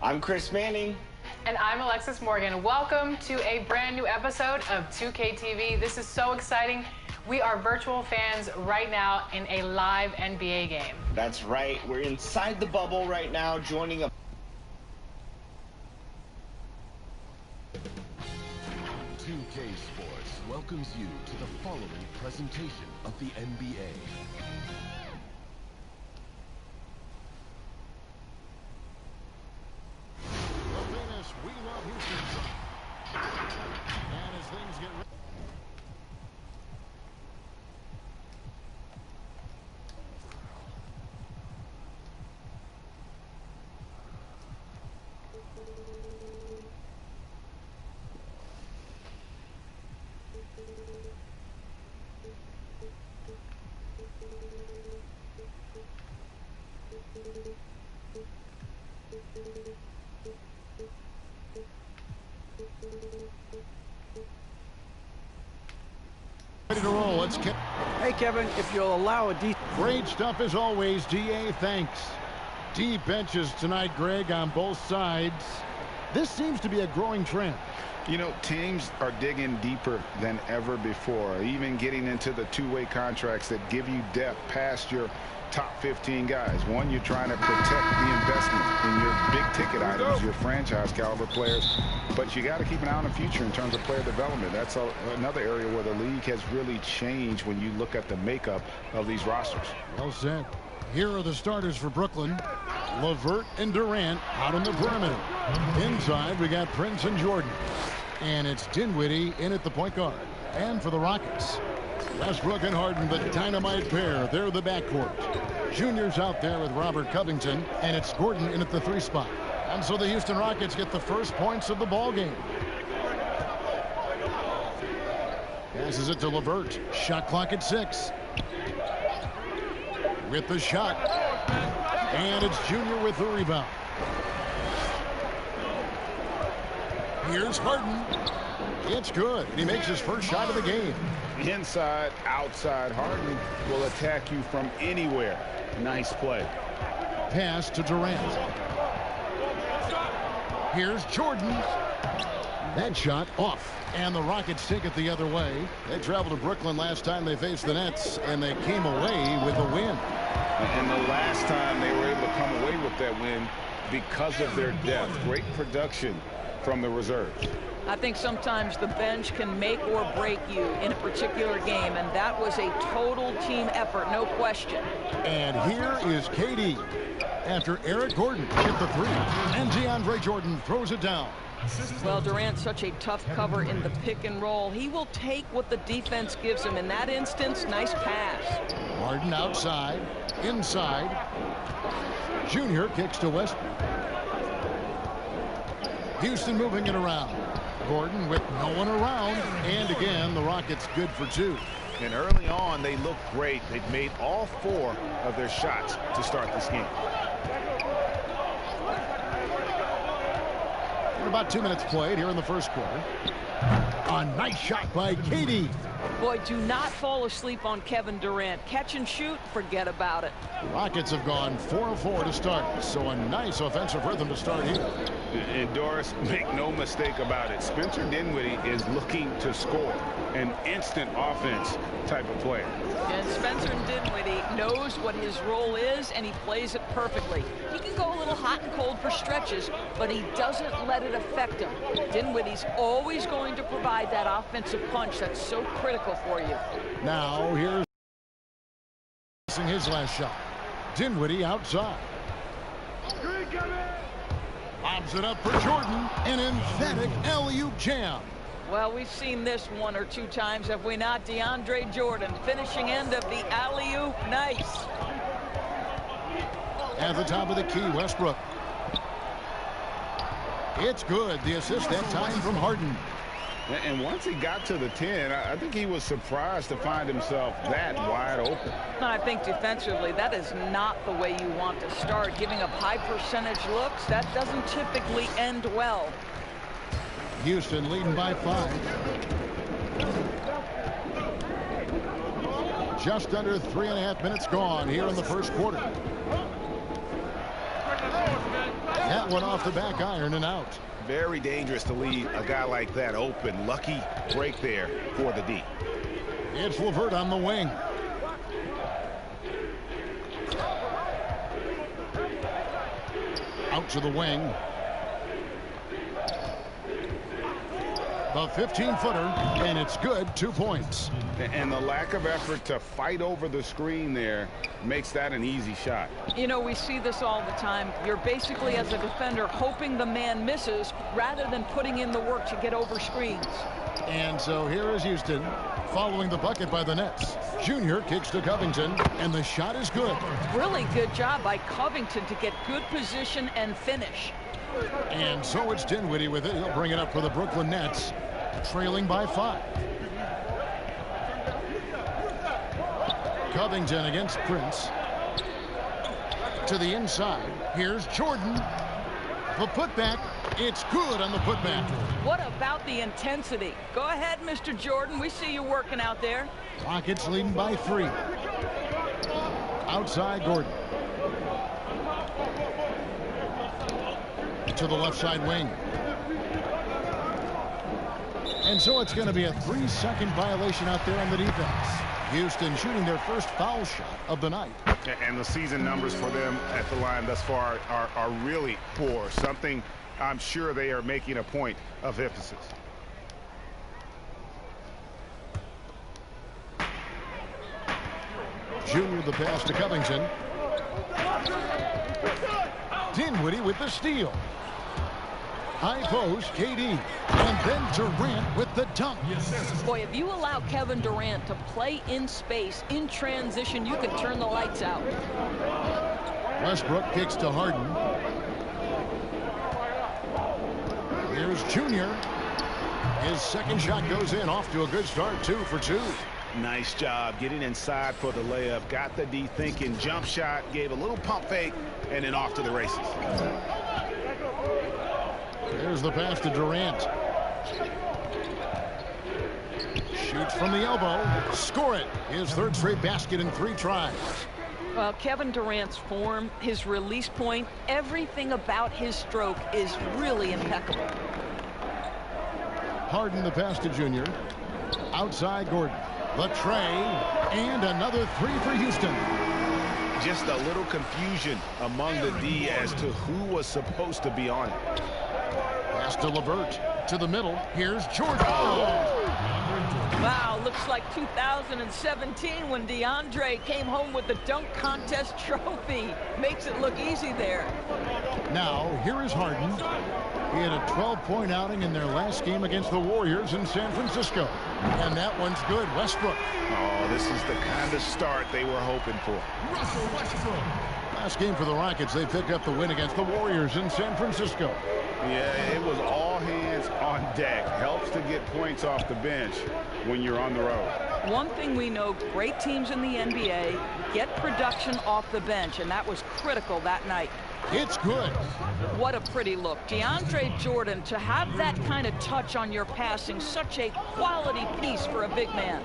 I'm Chris Manning. And I'm Alexis Morgan. Welcome to a brand new episode of 2K TV. This is so exciting. We are virtual fans right now in a live NBA game. That's right. We're inside the bubble right now, joining a 2K Sports welcomes you to the following presentation of the NBA. The famous We Love Houston song. And as things get ready. Ready to roll. Let's get. Hey, Kevin, if you'll allow a deep. Great stuff as always, DA. Thanks. Deep benches tonight, Greg, on both sides. This seems to be a growing trend. You know, teams are digging deeper than ever before, even getting into the two-way contracts that give you depth past your top 15 guys. One, you're trying to protect the investment in your big-ticket items, your franchise caliber players, but you got to keep an eye on the future in terms of player development. That's another area where the league has really changed when you look at the makeup of these rosters. Well said. Here are the starters for Brooklyn. LeVert and Durant out on the perimeter. Inside, we got Prince and Jordan. And it's Dinwiddie in at the point guard. And for the Rockets, Westbrook and Harden, the dynamite pair. They're the backcourt. Junior's out there with Robert Covington, and it's Gordon in at the 3 spot. And so the Houston Rockets get the first points of the ball game. Passes it to LeVert. Shot clock at 6. With the shot. And it's Junior with the rebound. Here's Harden. It's good. He makes his first shot of the game. Inside, outside, Harden will attack you from anywhere. Nice play. Pass to Durant. Here's Jordan. That shot off. And the Rockets take it the other way. They traveled to Brooklyn last time they faced the Nets, and they came away with a win. And the last time they were able to come away with that win because of their depth. Great production from the reserves. I think sometimes the bench can make or break you in a particular game, and that was a total team effort, no question. And here is KD after Eric Gordon hit the 3. And DeAndre Jordan throws it down. Well, Durant's such a tough cover in the pick and roll. He will take what the defense gives him. In that instance, nice pass. Harden outside, inside. Junior kicks to Westbrook. Houston moving it around. Gordon with no one around. And again, the Rockets good for 2. And early on, they looked great. They've made all 4 of their shots to start this game. About 2 minutes played here in the first quarter. A nice shot by KD. Boy, do not fall asleep on Kevin Durant. Catch and shoot, forget about it. Rockets have gone 4 of 4 to start, so a nice offensive rhythm to start here. And Doris, make no mistake about it. Spencer Dinwiddie is looking to score. An instant offense type of player. And Spencer Dinwiddie knows what his role is, and he plays it perfectly. He can go a little hot and cold for stretches, but he doesn't let it affect him. Dinwiddie's always going to provide that offensive punch that's so critical for you. Now here's his last shot. Dinwiddie outside. Lobs it up for Jordan. An emphatic alley-oop jam. Well, we've seen this 1 or 2 times, have we not? DeAndre Jordan, finishing end of the alley-oop. Nice. At the top of the key, Westbrook. It's good. The assist that time from Harden. And once he got to the 10, I think he was surprised to find himself that wide open. I think defensively, that is not the way you want to start. Giving up high percentage looks, that doesn't typically end well. Houston leading by 5. Just under 3.5 minutes gone here in the first quarter. Yeah, that one off the back iron and out. Very dangerous to leave a guy like that open. Lucky break there for the D. It's LeVert on the wing. Out to the wing. The 15-footer, and it's good. 2 points. And the lack of effort to fight over the screen there makes that an easy shot. You know, we see this all the time. You're basically, as a defender, hoping the man misses rather than putting in the work to get over screens. And so here is Houston following the bucket by the Nets. Junior kicks to Covington, and the shot is good. Really good job by Covington to get good position and finish. And so it's Dinwiddie with it. He'll bring it up for the Brooklyn Nets, trailing by 5. Covington against Prince. To the inside. Here's Jordan. The putback. It's good on the putback. What about the intensity? Go ahead, Mr. Jordan. We see you working out there. Rockets leading by 3. Outside Gordon. To the left side wing. And so it's going to be a 3-second violation out there on the defense. Houston shooting their first foul shot of the night. And the season numbers for them at the line thus far are really poor. Something I'm sure they are making a point of emphasis. Junior the pass to Covington. Dinwiddie with the steal. High post, KD. And then Durant with the dunk. Boy, if you allow Kevin Durant to play in space, in transition, you can turn the lights out. Westbrook kicks to Harden. Here's Junior. His second shot goes in, off to a good start. 2 for 2. Nice job getting inside for the layup. Got the D thinking. Jump shot, gave a little pump fake, and then off to the races. There's the pass to Durant. Shoots from the elbow. Score it. His third straight basket in 3 tries. Well, Kevin Durant's form, his release point, everything about his stroke is really impeccable. Harden the pass to Junior. Outside Gordon. The tray. And another 3 for Houston. Just a little confusion among the D as to who was supposed to be on it. Pass to LeVert. To the middle. Here's Jordan. Wow, looks like 2017 when DeAndre came home with the dunk contest trophy. Makes it look easy there. Now, here is Harden. He had a 12-point outing in their last game against the Warriors in San Francisco. And that one's good. Westbrook. Oh, this is the kind of start they were hoping for. Last game for the Rockets, they picked up the win against the Warriors in San Francisco. Yeah, it was all hands on deck. Helps to get points off the bench when you're on the road. One thing we know, great teams in the NBA get production off the bench, and that was critical that night. It's good. What a pretty look. DeAndre Jordan, to have that kind of touch on your passing, such a quality piece for a big man.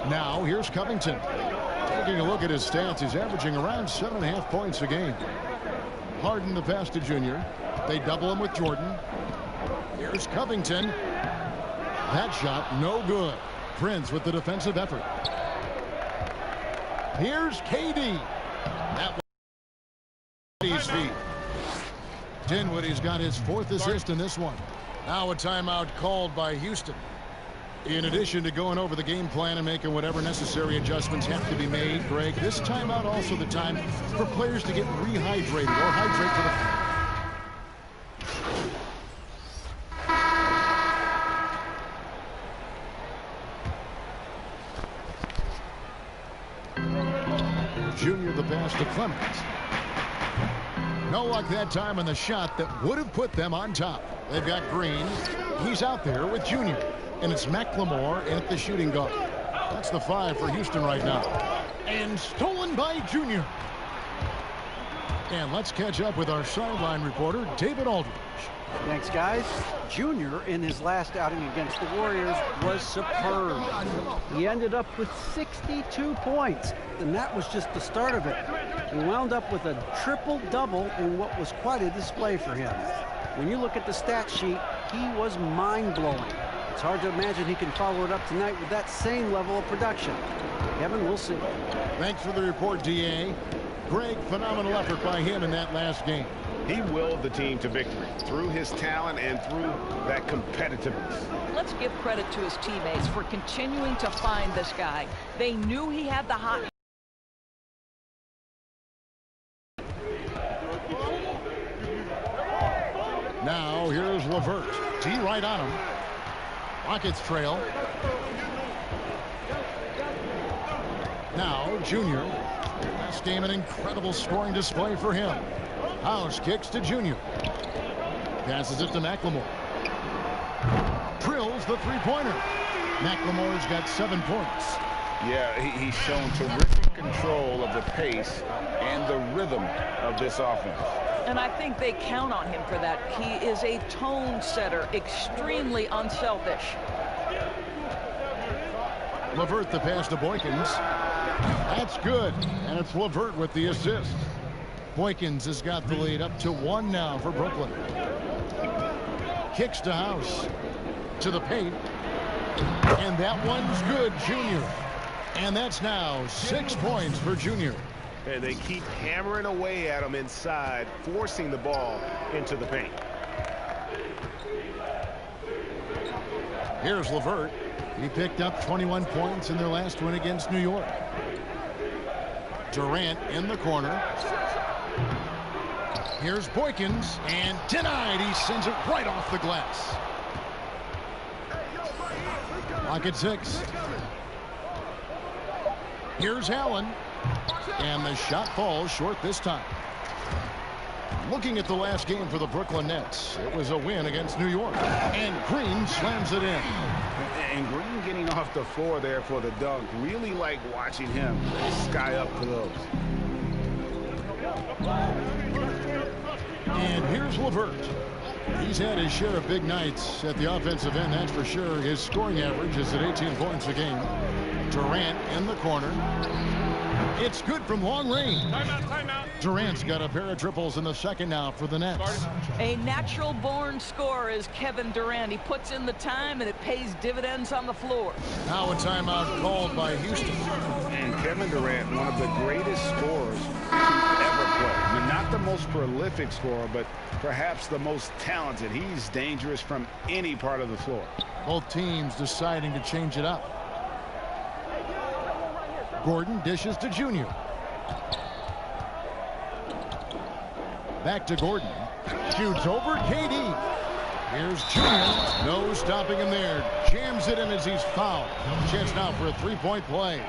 Now, here's Covington. Taking a look at his stats, he's averaging around 7.5 points a game. Harden the pass to Junior. They double him with Jordan. Here's Covington. That shot, no good. Prince with the defensive effort. Here's KD. That Dinwiddie's feet. Dinwiddie's got his 4th assist in this one. Now a timeout called by Houston. In addition to going over the game plan and making whatever necessary adjustments have to be made, Greg, this timeout also the time for players to get rehydrated or hydrate for the... Junior the pass to Clemens. No luck that time on the shot that would have put them on top. They've got Green. He's out there with Junior. And it's McLemore at the shooting guard. That's the 5 for Houston right now. And stolen by Junior. And let's catch up with our sideline reporter, David Aldridge. Thanks, guys. Junior, in his last outing against the Warriors, was superb. He ended up with 62 points, and that was just the start of it. He wound up with a triple-double in what was quite a display for him. When you look at the stat sheet, he was mind-blowing. It's hard to imagine he can follow it up tonight with that same level of production. Kevin, we'll see. Thanks for the report, D.A. Greg, phenomenal effort by him in that last game. He willed the team to victory through his talent and through that competitiveness. Let's give credit to his teammates for continuing to find this guy. They knew he had the hot. Now here's LeVert. D right on him. Rockets trail. Now Junior. Last game an incredible scoring display for him. House kicks to Junior. Passes it to McLemore. Drills the three-pointer. McLemore's got 7 points. Yeah, he's shown terrific control of the pace and the rhythm of this offense. And I think they count on him for that. He is a tone setter, extremely unselfish. LeVert the pass to Boykins. That's good. And it's LeVert with the assist. Boykins has got the lead up to 1 now for Brooklyn. Kicks to House. To the paint. And that one's good, Junior. And that's now 6 points for Junior. And they keep hammering away at him inside, forcing the ball into the paint. Here's LeVert. He picked up 21 points in their last win against New York. Durant in the corner. Here's Boykins, and denied. He sends it right off the glass. Lock at 6. Here's Allen, and the shot falls short this time. Looking at the last game for the Brooklyn Nets, it was a win against New York, and Green slams it in. And Green getting off the floor there for the dunk. Really like watching him sky up for those. And here's LeVert. He's had his share of big nights at the offensive end, that's for sure. His scoring average is at 18 points a game. Durant in the corner. It's good from long range. Timeout. Durant's got a pair of triples in the second now for the Nets. A natural-born scorer is Kevin Durant. He puts in the time, and it pays dividends on the floor. Now a timeout called by Houston. And Kevin Durant, one of the greatest scorers to ever play. I mean, not the most prolific scorer, but perhaps the most talented. He's dangerous from any part of the floor. Both teams deciding to change it up. Gordon dishes to Junior. Back to Gordon. Shoots over KD. Here's Junior. No stopping him there. Jams it in as he's fouled. Chance now for a three-point play.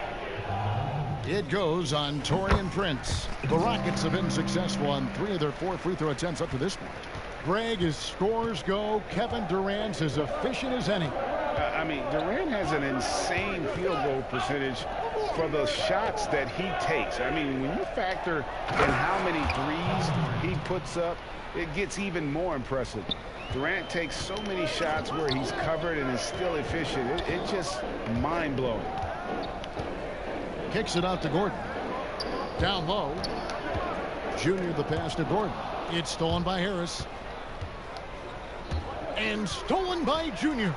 It goes on Taurean Prince. The Rockets have been successful on 3 of their 4 free throw attempts up to this point. Greg, as scores go, Kevin Durant's as efficient as any. I mean, Durant has an insane field goal percentage for the shots that he takes. I mean, when you factor in how many threes he puts up, it gets even more impressive. Durant takes so many shots where he's covered and is still efficient. It's just mind-blowing. Kicks it out to Gordon. Down low. Junior the pass to Gordon. It's stolen by Harris. And stolen by Junior.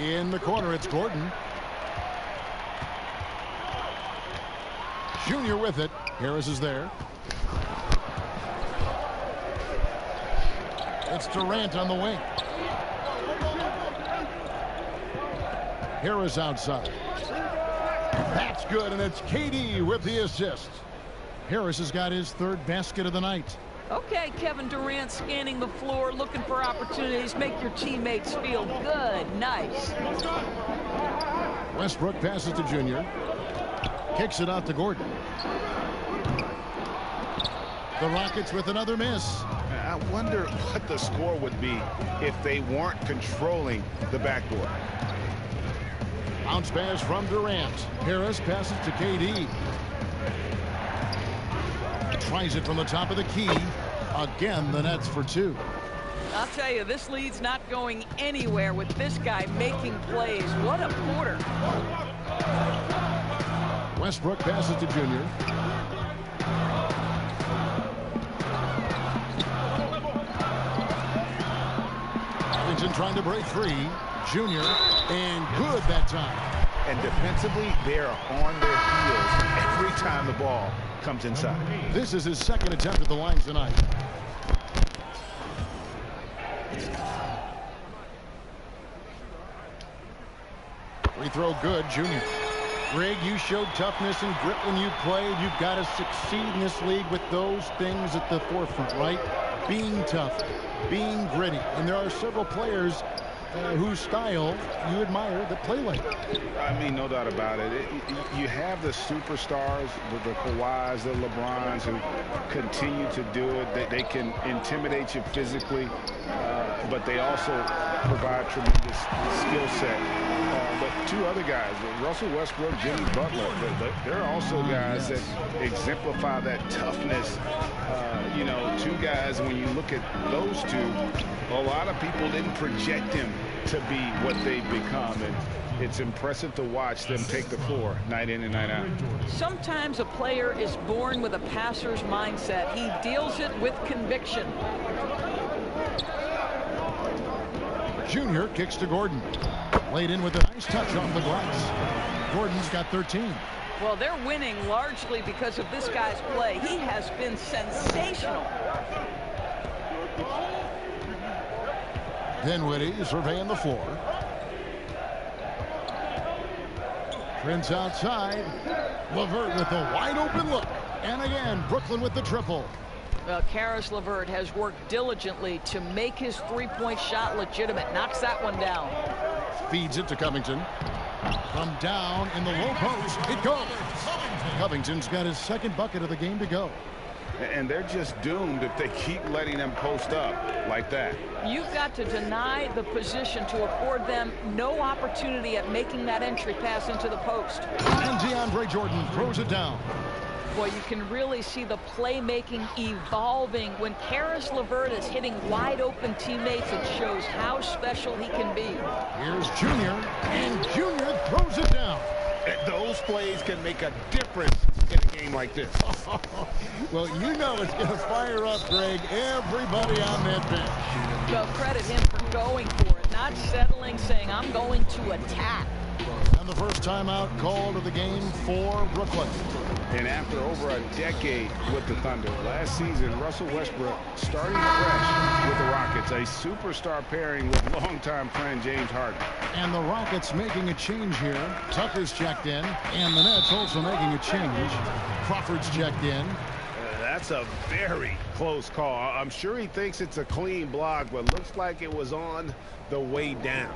In the corner, it's Gordon. Junior with it. Harris is there. It's Durant on the wing. Harris outside. That's good, and it's KD with the assist. Harris has got his 3rd basket of the night. Okay, Kevin Durant scanning the floor, looking for opportunities. Make your teammates feel good. Nice. Westbrook passes to Junior. Kicks it out to Gordon. The Rockets with another miss. I wonder what the score would be if they weren't controlling the backboard. Bounce pass from Durant. Harris passes to KD. Tries it from the top of the key. Again, the Nets for two. I'll tell you, this lead's not going anywhere with this guy making plays. What a quarter. Westbrook passes to Junior. Covington trying to break free. Junior, and good that time. And defensively, they're on their heels every time the ball comes inside. This is his second attempt at the line tonight. Free throw good, Junior. Greg, you showed toughness and grit when you played. You've got to succeed in this league with those things at the forefront, right? Being tough, being gritty. And there are several players whose style you admire that play like it. I mean, no doubt about it. You have the superstars, the Kawhis, the LeBrons, who continue to do it. They can intimidate you physically, but they also provide tremendous skill set. But two other guys, Russell Westbrook, Jimmy Butler, they're also guys that exemplify that toughness. You know, two guys, when you look at those two, a lot of people didn't project him to be what they've become, and it's impressive to watch them take the floor night in and night out. Sometimes a player is born with a passer's mindset. He deals it with conviction. Junior kicks to Gordon. Laid in with a nice touch off the glass. Gordon's got 13. Well, they're winning largely because of this guy's play. He has been sensational. Dinwiddie surveying the floor. Prince outside. LeVert with a wide open look. And again, Brooklyn with the triple. Well, Caris LeVert has worked diligently to make his three-point shot legitimate. Knocks that one down. Feeds it to Covington. From down in the low post, it goes. Covington's got his second bucket of the game to go. And they're just doomed if they keep letting them post up like that. You've got to deny the position to afford them no opportunity at making that entry pass into the post. And DeAndre Jordan throws it down. Boy, you can really see the playmaking evolving. When Caris LeVert is hitting wide open teammates, it shows how special he can be. Here's Junior, and Junior throws it down. Those plays can make a difference in a game like this. Well, you know it's going to fire up, Greg, everybody on that bench. Well, credit him for going for it, not settling, saying, I'm going to attack. And the first timeout called of the game for Brooklyn. And after over a decade with the Thunder, last season, Russell Westbrook starting fresh with the Rockets, a superstar pairing with longtime friend James Harden. And the Rockets making a change here. Tucker's checked in, and the Nets also making a change. Crawford's checked in. That's a very close call. I'm sure he thinks it's a clean block, but looks like it was on the way down.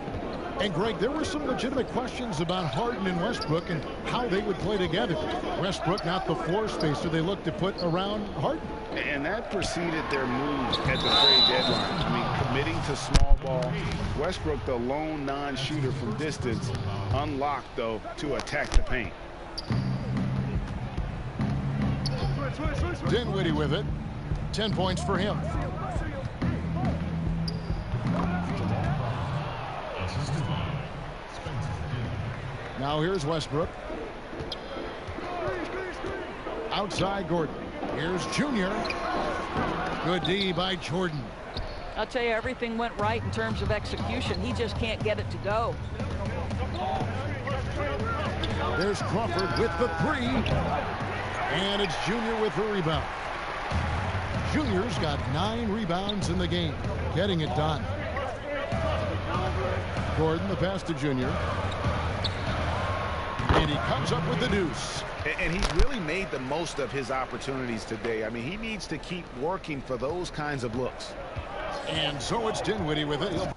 And Greg, there were some legitimate questions about Harden and Westbrook and how they would play together. Westbrook not the floor spacer they looked to put around Harden. And that preceded their moves at the trade deadline. I mean, committing to small ball. Westbrook, the lone non-shooter from distance, unlocked, though, to attack the paint. Dinwiddie with it. 10 points for him. Now here's Westbrook. Outside Gordon. Here's Junior. Good D by Jordan. I'll tell you, everything went right in terms of execution. He just can't get it to go. There's Crawford with the three. And it's Junior with the rebound. Junior's got 9 rebounds in the game. Getting it done. Gordon, the pass to Junior. And he comes up with the deuce. And he's really made the most of his opportunities today. I mean, he needs to keep working for those kinds of looks. And so it's Dinwiddie with it.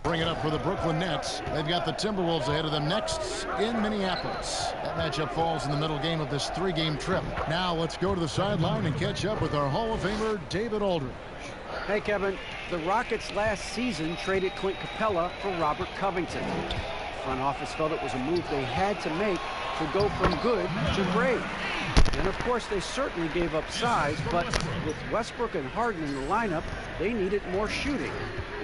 Bring it up for the Brooklyn Nets. They've got the Timberwolves ahead of them next in Minneapolis. That matchup falls in the middle game of this 3-game trip. Now let's go to the sideline and catch up with our Hall of Famer, David Aldridge. Hey, Kevin. The Rockets last season traded Clint Capella for Robert Covington. Front office felt it was a move they had to make to go from good to great. And of course, they certainly gave up size, but with Westbrook and Harden in the lineup, they needed more shooting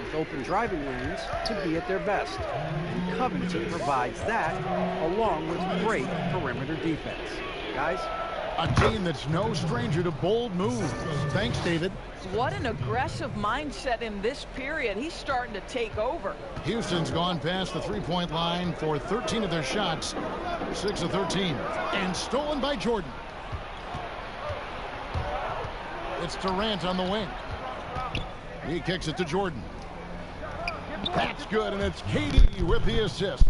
with open driving lanes to be at their best. And Covington provides that, along with great perimeter defense. Guys? A team that's no stranger to bold moves. Thanks, David. What an aggressive mindset in this period. He's starting to take over. Houston's gone past the three-point line for 13 of their shots, 6 of 13, and stolen by Jordan. It's Durant on the wing. He kicks it to Jordan. That's good, and it's KD with the assist.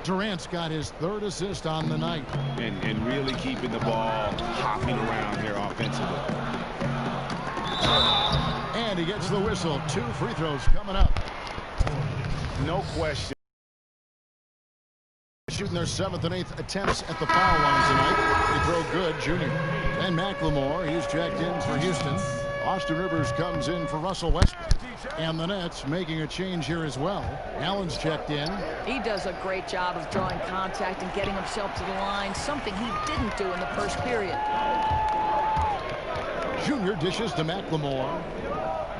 Durant's got his 3rd assist on the night. And really keeping the ball hopping around here offensively. And he gets the whistle. 2 free throws coming up. No question. Shooting their 7th and 8th attempts at the foul line tonight. They throw good, Junior. And McLemore, he's checked in for Houston. Austin Rivers comes in for Russell Westbrook. And the Nets making a change here as well. Allen's checked in. He does a great job of drawing contact and getting himself to the line, something he didn't do in the first period. Junior dishes to McLemore.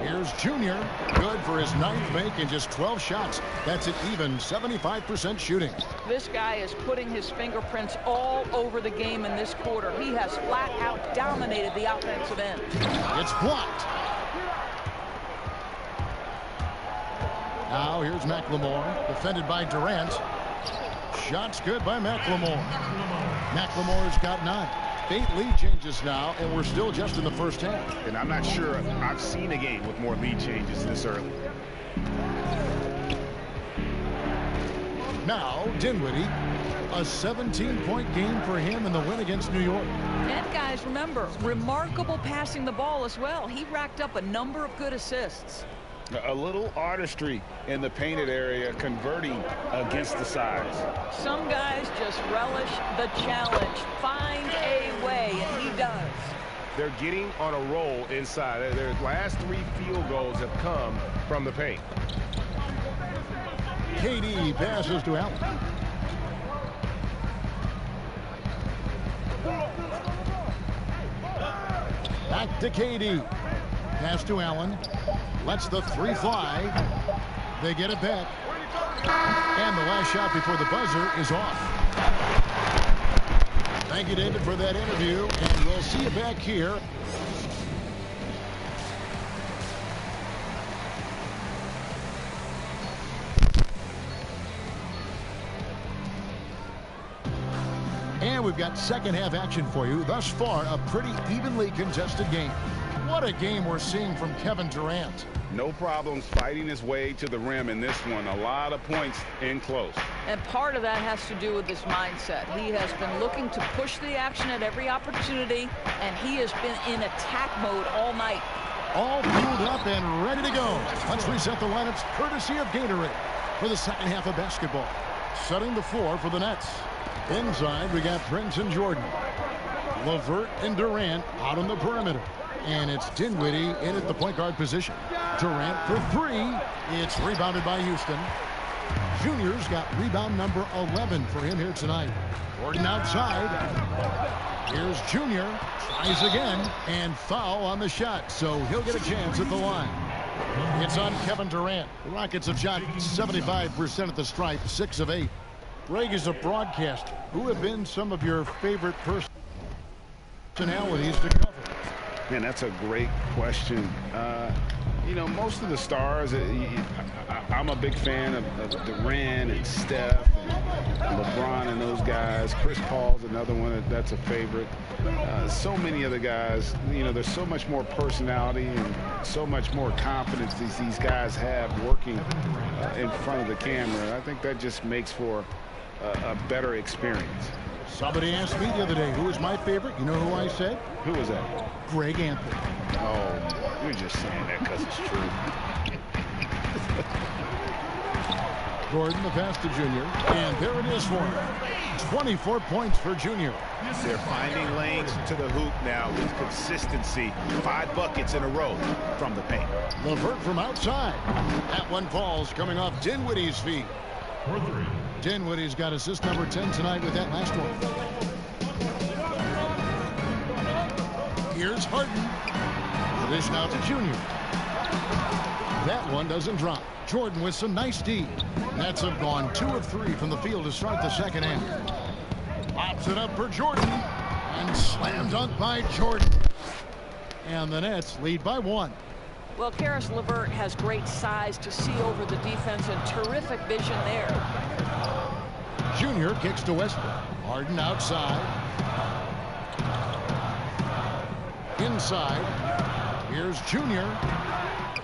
Here's Junior. Good for his 9th make in just 12 shots. That's an even 75% shooting. This guy is putting his fingerprints all over the game in this quarter. He has flat out dominated the offensive end. It's blocked. Now here's McLemore, defended by Durant. Shots good by McLemore. McLemore's got 9. 8 lead changes now, and we're still just in the first half. And I'm not sure I've seen a game with more lead changes this early. Now, Dinwiddie, a 17-point game for him in the win against New York. And guys, remember, remarkable passing the ball as well. He racked up a number of good assists. A little artistry in the painted area, converting against the size. Some guys just relish the challenge. Find a way, and he does. They're getting on a roll inside. Their last 3 field goals have come from the paint. KD passes to Allen. Back to KD. Pass to Allen. Lets the 3 fly. They get it back. And the last shot before the buzzer is off. Thank you, David, for that interview. And we'll see you back here. And we've got second half action for you. Thus far, a pretty evenly contested game. What a game we're seeing from Kevin Durant. No problems fighting his way to the rim in this one. A lot of points in close. And part of that has to do with his mindset. He has been looking to push the action at every opportunity, and he has been in attack mode all night. All fueled up and ready to go. Let's reset the lineups courtesy of Gatorade for the second half of basketball. Setting the floor for the Nets. Inside, we got Prince and Jordan. LeVert and Durant out on the perimeter. And it's Dinwiddie in at the point guard position. Durant for 3. It's rebounded by Houston. Junior's got rebound number 11 for him here tonight. Jordan outside. Here's Junior. Tries again. And foul on the shot. So he'll get a chance at the line. It's on Kevin Durant. The Rockets have shot 75% at the stripe. 6 of 8. Greg, is a broadcaster, who have been some of your favorite personalities to cover? Man, that's a great question. You know, most of the stars, I'm a big fan of Durant and Steph and LeBron and those guys. Chris Paul's another one that's a favorite. So many other guys, you know, there's so much more personality and so much more confidence these guys have working in front of the camera. I think that just makes for a better experience. Somebody asked me the other day, who was my favorite? You know who I said? Who was that? Greg Anthony. Oh, you're just saying that because it's true. Gordon, the pass to Junior. And there it is for him. 24 points for Junior. They're finding lanes to the hoop now with consistency. 5 buckets in a row from the paint. LeVert from outside. That one falls coming off Dinwiddie's feet. Dinwiddie's got assist number 10 tonight with that last one. Here's Harden. Dish now to Junior. That one doesn't drop. Jordan with some nice D. Nets have gone 2 of 3 from the field to start the second half. Pops it up for Jordan. And slam dunk by Jordan. And the Nets lead by 1. Well, Caris LeVert has great size to see over the defense and terrific vision there. Junior kicks to Westbrook. Harden outside. Inside. Here's Junior.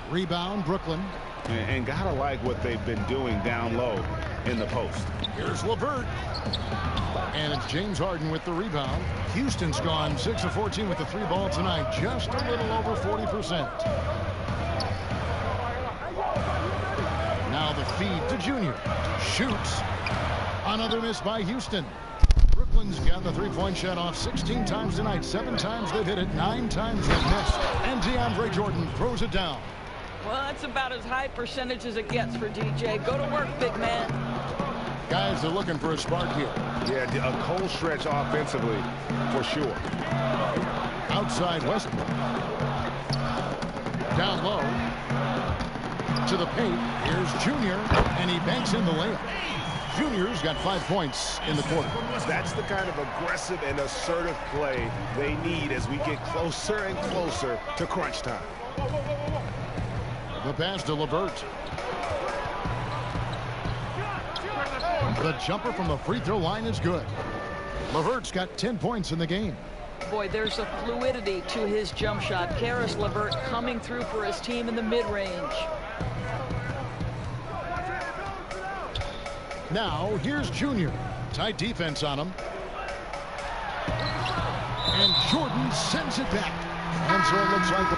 Rebound, Brooklyn. And gotta like what they've been doing down low in the post. Here's LeVert. And it's James Harden with the rebound. Houston's gone 6 of 14 with the 3 ball tonight. Just a little over 40%. Now the feed to Junior. Shoots. Another miss by Houston. Brooklyn's got the 3-point shot off 16 times tonight. 7 times they've hit it. 9 times they've missed. And DeAndre Jordan throws it down. Well, that's about as high percentage as it gets for DJ. Go to work, big man. Guys are looking for a spark here. Yeah, a cold stretch offensively for sure. Outside Westbrook. Down low. To the paint. Here's Junior. And he banks in the layup. Junior's got 5 points in the quarter. That's the kind of aggressive and assertive play they need as we get closer and closer to crunch time. The pass to LeVert. The jumper from the free throw line is good. LeVert's got 10 points in the game. Boy, there's a fluidity to his jump shot. Caris LeVert coming through for his team in the mid-range. Now, here's Junior. Tight defense on him. And Jordan sends it back. And so it looks like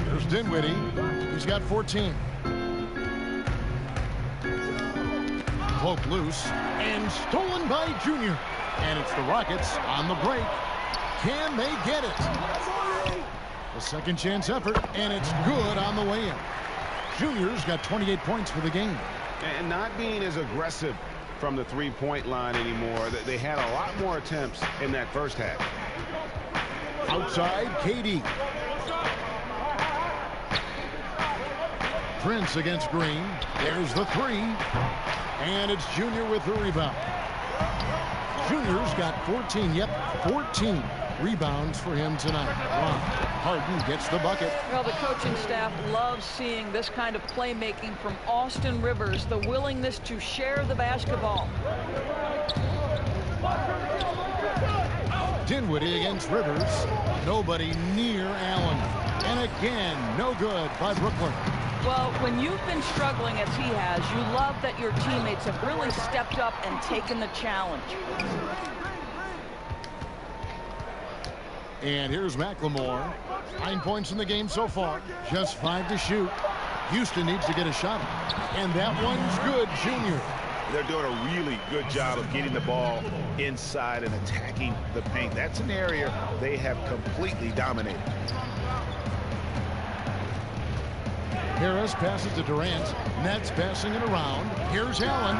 There's Dinwiddie. He's got 14. Cloak loose. And stolen by Junior. And it's the Rockets on the break. Can they get it? A second chance effort, and it's good on the way in. Junior's got 28 points for the game. And not being as aggressive from the three-point line anymore. They had a lot more attempts in that first half. Outside, KD. Prince against Green. There's the 3. And it's Junior with the rebound. Junior's got 14, 14 rebounds for him tonight. Harden gets the bucket. Well, the coaching staff loves seeing this kind of playmaking from Austin Rivers, the willingness to share the basketball. Dinwiddie against Rivers. Nobody near Allen. And again, no good by Brooklyn. Well, when you've been struggling as he has, you love that your teammates have really stepped up and taken the challenge. And here's McLemore. 9 points in the game so far. Just 5 to shoot. Houston needs to get a shot. And that one's good, Junior. They're doing a really good job of getting the ball inside and attacking the paint. That's an area they have completely dominated. Harris passes to Durant. Nets passing it around. Here's Allen.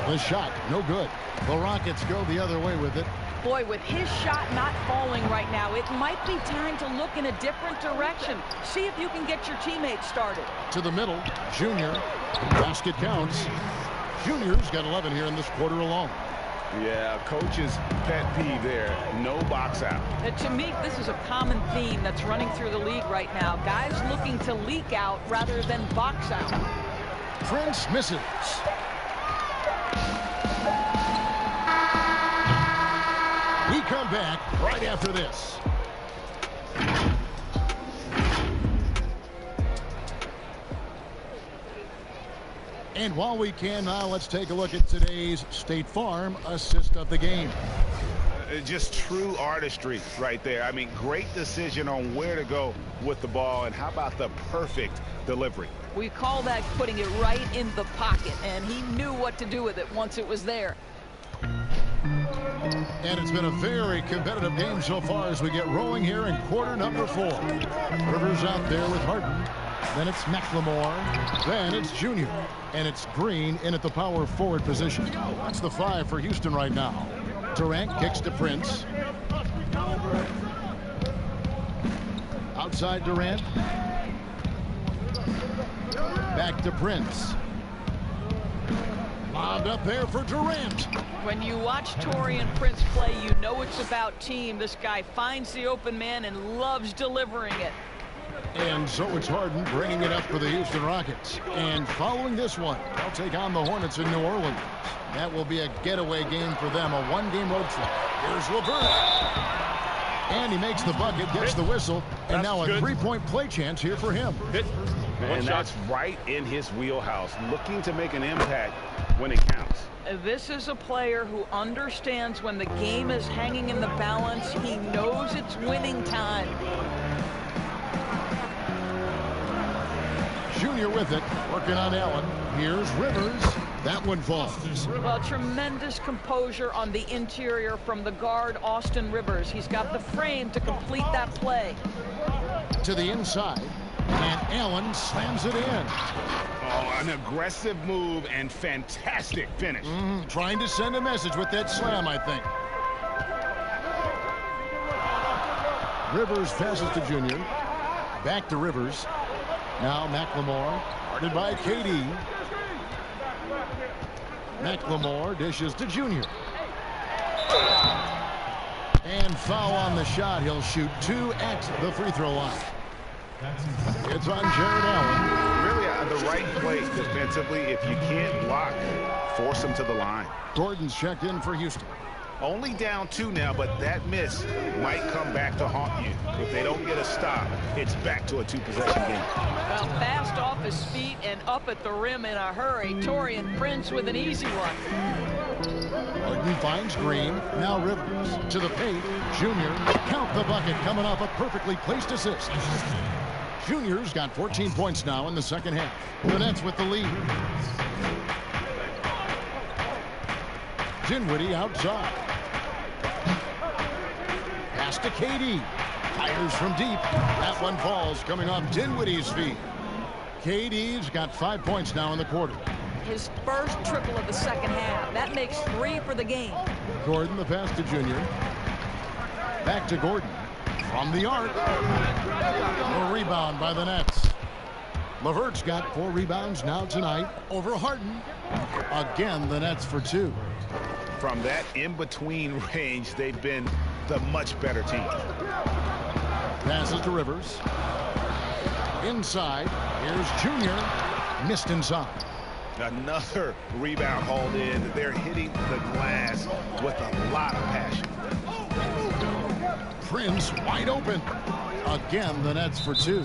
The shot, no good. The Rockets go the other way with it. Boy, with his shot not falling right now, it might be time to look in a different direction. See if you can get your teammates started. To the middle, Junior. Basket counts. Junior's got 11 here in this quarter alone. Yeah, coach's pet peeve there. No box out. To me, this is a common theme that's running through the league right now. Guys looking to leak out rather than box out. Prince misses. We come back right after this. And while we can now, let's take a look at today's State Farm assist of the game. Just true artistry right there. I mean, great decision on where to go with the ball, and how about the perfect delivery? We call that putting it right in the pocket, and he knew what to do with it once it was there. And it's been a very competitive game so far as we get rolling here in quarter number 4. Rivers out there with Harden. Then it's McLemore. Then it's Junior. And it's Green in at the power forward position. That's the 5 for Houston right now. Durant kicks to Prince. Outside Durant. Back to Prince. Lobbed up there for Durant. When you watch Taurean Prince play, you know it's about team. This guy finds the open man and loves delivering it. And so it's Harden bringing it up for the Houston Rockets. And following this one, they'll take on the Hornets in New Orleans. That will be a getaway game for them, a one-game road trip. Here's LeVert. And he makes the bucket, gets the whistle, and now a three-point play chance here for him. And that's right in his wheelhouse, looking to make an impact when it counts. This is a player who understands when the game is hanging in the balance. He knows it's winning time. Junior with it, working on Allen. Here's Rivers. That one falls. Well, tremendous composure on the interior from the guard, Austin Rivers. He's got the frame to complete that play. To the inside, and Allen slams it in. Oh, an aggressive move and fantastic finish. Trying to send a message with that slam, I think. Rivers passes to Junior. Back to Rivers. Now McLemore, guarded by KD. McLemore dishes to Junior. And foul on the shot. He'll shoot 2 at the free throw line. It's on Jared Allen. Really the right place defensively. If you can't block, force him to the line. Gordon's checked in for Houston. Only down 2 now, but that miss might come back to haunt you. If they don't get a stop, it's back to a 2-possession game. Well, fast off his feet and up at the rim in a hurry. Taurean Prince with an easy one. Harden finds Green. Now Rivers to the paint. Junior, count the bucket, coming off a perfectly placed assist. Junior's got 14 points now in the second half. The Nets with the lead. Dinwiddie outside. Pass to KD. Fires from deep. That one falls, coming off Dinwiddie's feet. KD's got 5 points now in the quarter. His first triple of the second half. That makes 3 for the game. Gordon, the pass to Junior. Back to Gordon. From the arc. A rebound by the Nets. LeVert's got 4 rebounds now tonight over Harden. Again, the Nets for 2. From that in-between range, they've been the much better team. Passes to Rivers. Inside. Here's Junior. Missed inside. Another rebound hauled in. They're hitting the glass with a lot of passion. Prince wide open. Again, the Nets for 2.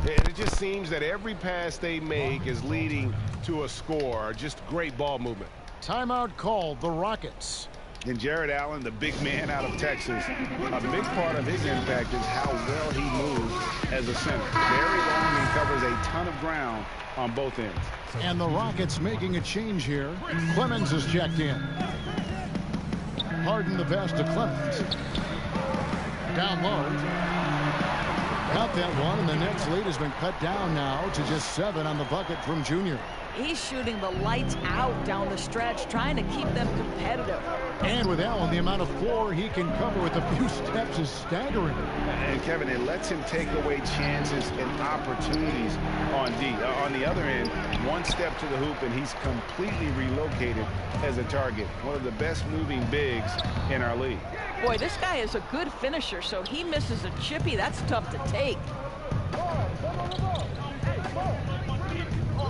And it just seems that every pass they make is leading to a score. Just great ball movement. Timeout called, the Rockets. And Jared Allen, the big man out of Texas, a big part of his impact is how well he moves as a center. Very long and covers a ton of ground on both ends. And the Rockets making a change here. Clemens is checked in. Harden the pass to Clemens. Down low. Got that one, and the Nets lead has been cut down now to just 7 on the bucket from Junior. He's shooting the lights out down the stretch, trying to keep them competitive. And with Allen, the amount of floor he can cover with a few steps is staggering. And Kevin, it lets him take away chances and opportunities on D. On the other end, one step to the hoop, and he's completely relocated as a target. One of the best moving bigs in our league. Boy, this guy is a good finisher, so he misses a chippy. That's tough to take.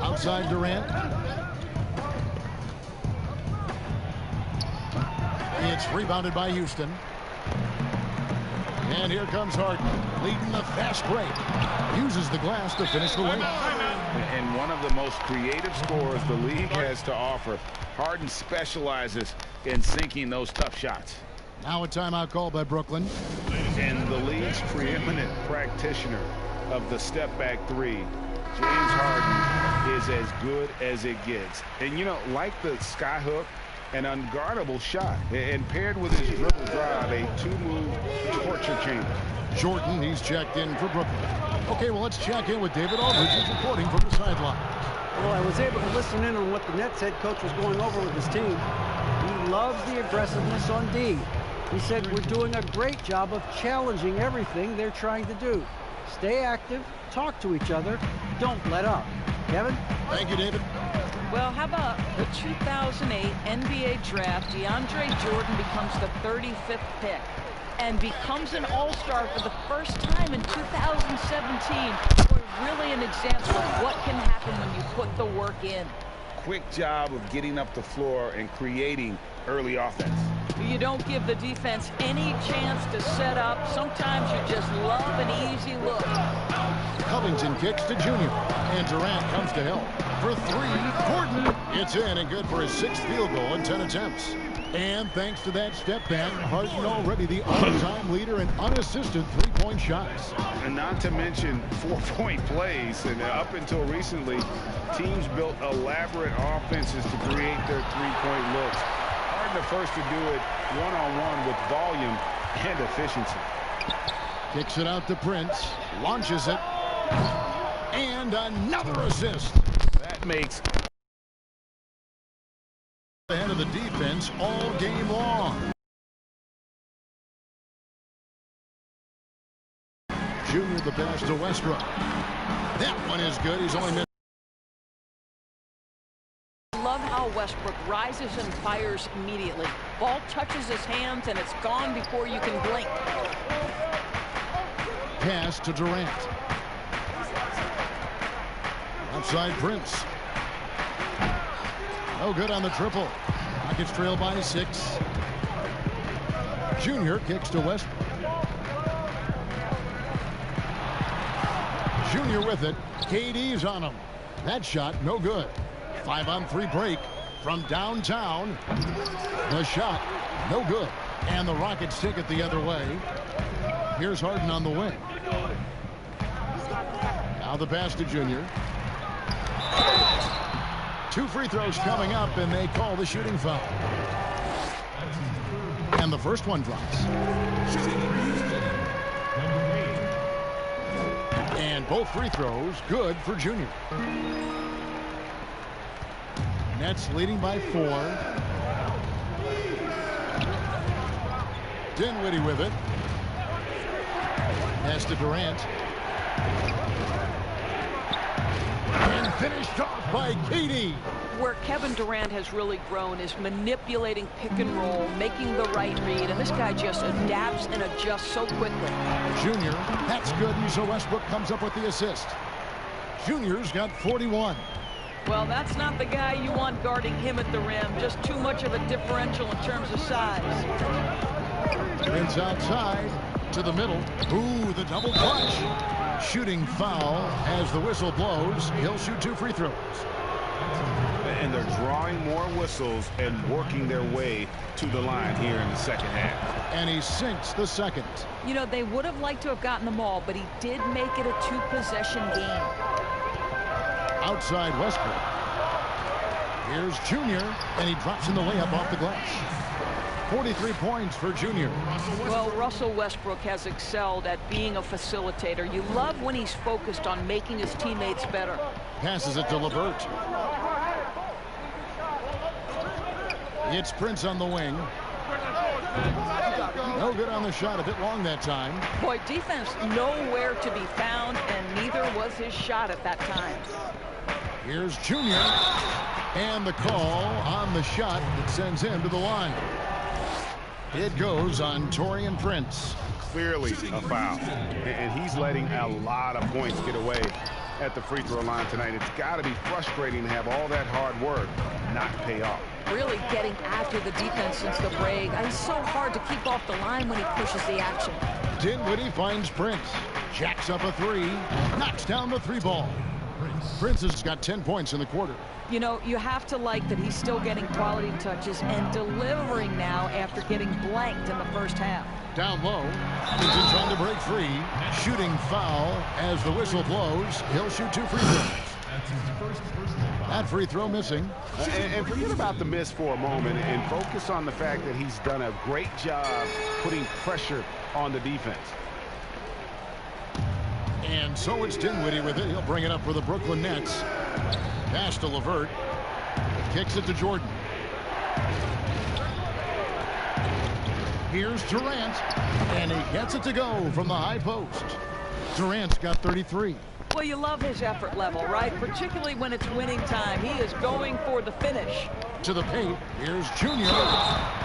Outside Durant. It's rebounded by Houston. And here comes Harden, leading the fast break. Uses the glass to finish the win. And one of the most creative scorers the league has to offer. Harden specializes in sinking those tough shots. Now a timeout called by Brooklyn. And the league's preeminent practitioner of the step-back 3, James Harden, is as good as it gets. And, you know, like the skyhook, an unguardable shot. And paired with his dribble drive, a two-move torture chamber. Jordan, he's checked in for Brooklyn. Okay, well, let's check in with David Aldridge, who's reporting from the sideline. Well, I was able to listen in on what the Nets head coach was going over with his team. He loves the aggressiveness on D. He said we're doing a great job of challenging everything they're trying to do. Stay active, talk to each other, don't let up. Kevin? Thank you, David. Well, how about the 2008 NBA draft? DeAndre Jordan becomes the 35th pick and becomes an all-star for the first time in 2017. Boy, really an example of what can happen when you put the work in. Quick job of getting up the floor and creating early offense. You don't give the defense any chance to set up. Sometimes you just love an easy look. Covington kicks to Junior, and Durant comes to help. For three, Gordon. It's in and good for his 6th field goal in 10 attempts. And thanks to that step back, Harden already the all-time leader in unassisted three-point shots. And not to mention 4-point plays. And up until recently, teams built elaborate offenses to create their three-point looks. Harden the first to do it one-on-one with volume and efficiency. Kicks it out to Prince, launches it, and another assist. That makes ahead of the defense all game long. Junior the pass to Westbrook. That one is good. He's only missed. Love how Westbrook rises and fires immediately. Ball touches his hands and it's gone before you can blink. Pass to Durant. Outside Prince. No good on the triple. Rockets trail by 6. Junior kicks to Westbrook. Junior with it. KD's on him. That shot no good. 5-on-3 break from downtown. The shot no good. And the Rockets take it the other way. Here's Harden on the wing. Now the pass to Junior. 2 free throws coming up, and they call the shooting foul. And the first one drops. And both free throws good for Junior. Nets leading by 4. Dinwiddie with it. Pass to Durant. And finished off by KD. Where Kevin Durant has really grown is manipulating pick and roll, making the right read, and this guy just adapts and adjusts so quickly. Junior, that's good, and so Westbrook comes up with the assist. Junior's got 41. Well, that's not the guy you want guarding him at the rim. Just too much of a differential in terms of size. Prince outside to the middle. Ooh, the double clutch. Shooting foul as the whistle blows. He'll shoot 2 free throws. And they're drawing more whistles and working their way to the line here in the second half. And he sinks the second. You know, they would have liked to have gotten the ball, but he did make it a 2-possession game. Outside Westbrook. Here's Junior, and he drops in the layup off the glass. 43 points for Junior. Well, Russell Westbrook has excelled at being a facilitator. You love when he's focused on making his teammates better. Passes it to LeVert. It's Prince on the wing. No good on the shot. A bit long that time. Boy, defense nowhere to be found, and neither was his shot at that time. Here's Junior. And the call on the shot that sends him to the line. It goes on Taurean Prince. Clearly a foul. And he's letting a lot of points get away at the free throw line tonight. It's got to be frustrating to have all that hard work not pay off. Really getting after the defense since the break. It's so hard to keep off the line when he pushes the action. Dinwiddie finds Prince. Jacks up a 3. Knocks down the 3 ball. Prince has got 10 points in the quarter. You know, you have to like that he's still getting quality touches and delivering now after getting blanked in the first half. Down low. He's trying to break free. Shooting foul as the whistle blows. He'll shoot 2 free throws. That free throw missing. And forget about the miss for a moment and focus on the fact that he's done a great job putting pressure on the defense. And so it's Dinwiddie with it. He'll bring it up for the Brooklyn Nets. Pass to LeVert. Kicks it to Jordan. Here's Durant. And he gets it to go from the high post. Durant's got 33. Well, you love his effort level, right? Particularly when it's winning time. He is going for the finish. To the paint. Here's Junior.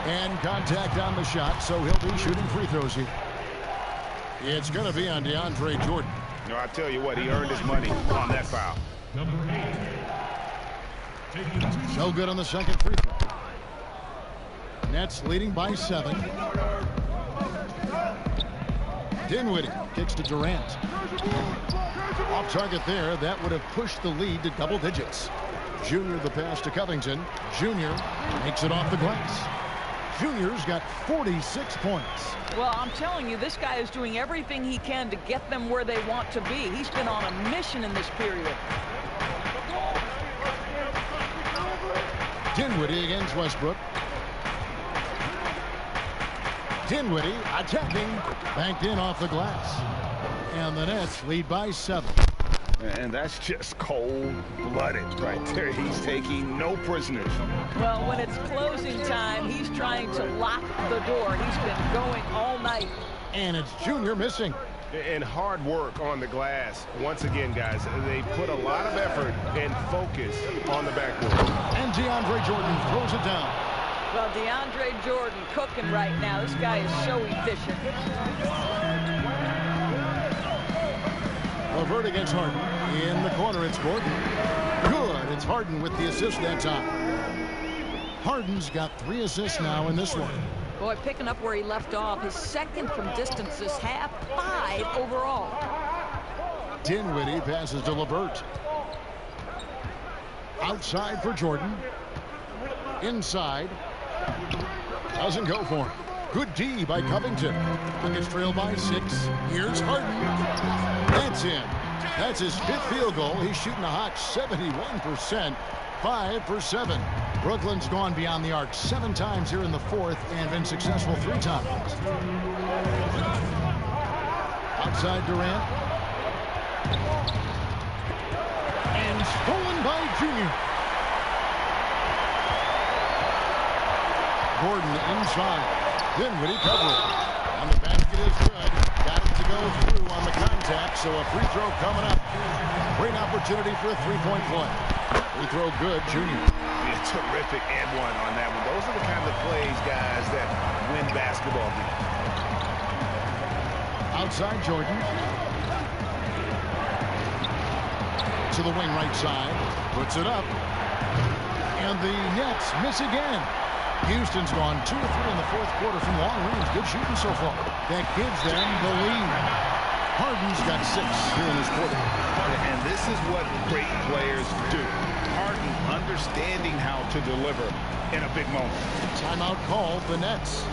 And contact on the shot, so he'll be shooting free throws here. It's going to be on DeAndre Jordan. No, I tell you what, he earned his money on that foul. So good on the second free throw. Nets leading by 7. Dinwiddie kicks to Durant. Off target there. That would have pushed the lead to double digits. Junior the pass to Covington. Junior makes it off the glass. Junior's got 46 points. Well, I'm telling you, this guy is doing everything he can to get them where they want to be. He's been on a mission in this period. Dinwiddie against Westbrook. Dinwiddie attacking. Banked in off the glass. And the Nets lead by 7. And that's just cold-blooded right there. He's taking no prisoners. Well, when it's closing time, he's trying to lock the door. He's been going all night. And it's Junior missing. And hard work on the glass. Once again, guys, they put a lot of effort and focus on the backboard. And DeAndre Jordan throws it down. Well, DeAndre Jordan cooking right now. This guy is so efficient. LeVert against Harden. In the corner, it's Gordon. Good. It's Harden with the assist that time. Harden's got 3 assists now in this one. Boy, picking up where he left off. His second from distance this half, 5 overall. Dinwiddie passes to LeVert. Outside for Jordan. Inside. Doesn't go for him. Good D by Covington. Nuggets trail by 6. Here's Harden. That's in. That's his 5th field goal. He's shooting a hot 71%. 5 for 7. Brooklyn's gone beyond the arc 7 times here in the 4th and been successful 3 times. Outside Durant. And stolen by Junior. Gordon inside. Dinwiddie covering. And the basket is good. Got it to go through on the contact, so a free throw coming up. Great opportunity for a 3-point play. Free throw good, Junior. Yeah, terrific and one on that one. Those are the kind of plays, guys, that win basketball games. Outside Jordan. To the wing right side. Puts it up. And the Nets miss again. Houston's gone 2 of 3 in the 4th quarter from long range. Good shooting so far. That gives them the lead. Harden's got 6 here in this quarter. And this is what great players do. Harden understanding how to deliver in a big moment. Timeout called the Nets.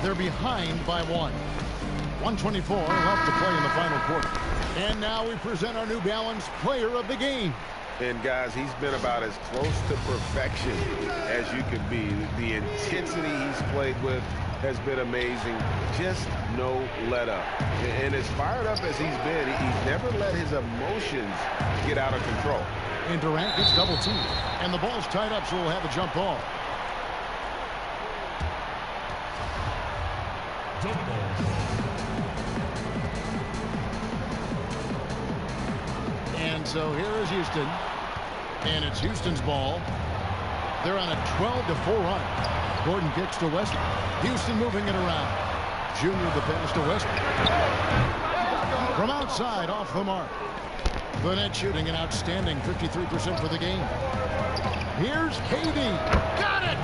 They're behind by 1. 1:24 left to play in the final quarter. And now we present our New Balance Player of the Game. And, guys, he's been about as close to perfection as you could be. The intensity he's played with has been amazing. Just no let up. And as fired up as he's been, he's never let his emotions get out of control. And Durant gets double teamed. And the ball's tied up, so we'll have a jump ball. And so here is Houston. And it's Houston's ball. They're on a 12-4 run. Gordon kicks to Westbrook. Houston moving it around. Junior the pass to Westbrook. From outside, off the mark. The Nets shooting an outstanding 53% for the game. Here's KD. Got it!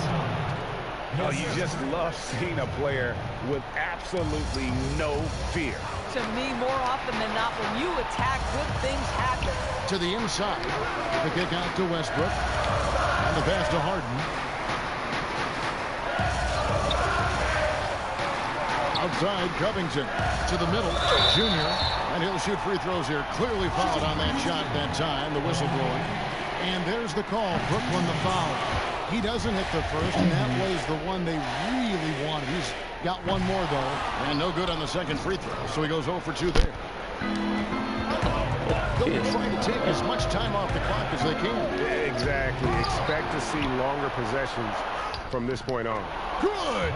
Oh, you just love seeing a player with absolutely no fear. To me, more often than not, when you attack, good things happen. To the inside. The kick out to Westbrook. And the pass to Harden. Outside, Covington to the middle, Junior, and he'll shoot free throws here. Clearly fouled on that shot that time, the whistle blowing. And there's the call, Brooklyn the foul. He doesn't hit the first, and that was the one they really wanted. He's got one more, though, and no good on the second free throw, so he goes 0 for 2 there. They'll be trying to take as much time off the clock as they can. Exactly. Expect to see longer possessions from this point on. Good!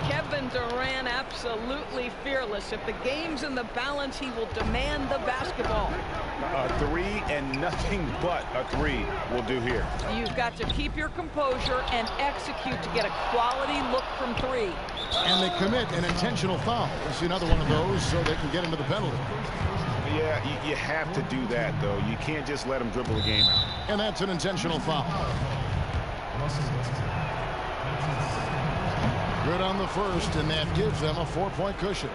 Kevin Durant absolutely fearless. If the game's in the balance, he will demand the basketball. A three and nothing but a three will do here. You've got to keep your composure and execute to get a quality look from three. And they commit an intentional foul. We'll see another one of those so they can get into the penalty. Yeah, you have to do that, though. You can't just let them dribble the game out. And that's an intentional foul. Good on the first, and that gives them a 4-point cushion.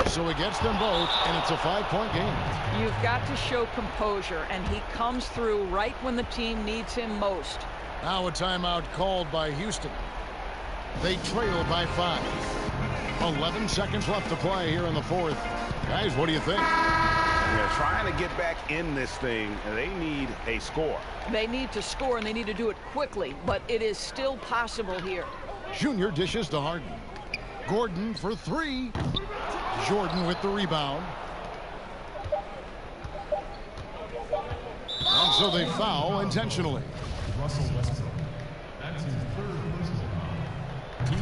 So he gets them both, and it's a 5-point game. You've got to show composure, and he comes through right when the team needs him most. Now a timeout called by Houston. They trail by 5. 11 seconds left to play here in the fourth. Guys, what do you think? They're trying to get back in this thing. They need a score. They need to score, and they need to do it quickly, but it is still possible here. Junior dishes to Harden. Gordon for 3. Jordan with the rebound. And so they foul intentionally.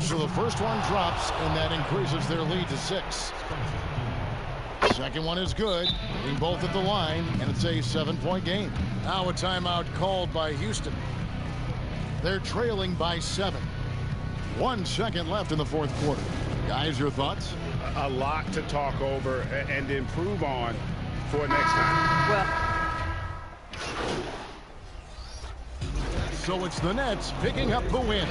So the first one drops, and that increases their lead to 6. Second one is good, being both at the line, and it's a 7-point game. Now a timeout called by Houston. They're trailing by 7. 1 second left in the fourth quarter. Guys, your thoughts? A lot to talk over and improve on for next time. Well, so it's the Nets picking up the win.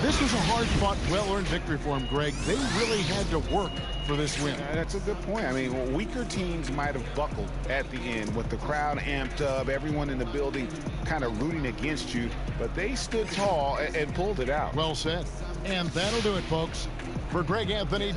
This was a hard-fought, well-earned victory for them, Greg. They really had to work for this win. That's a good point. I mean, weaker teams might have buckled at the end with the crowd amped up, everyone in the building kind of rooting against you, but they stood tall and pulled it out. Well said. And that'll do it, folks. For Greg Anthony.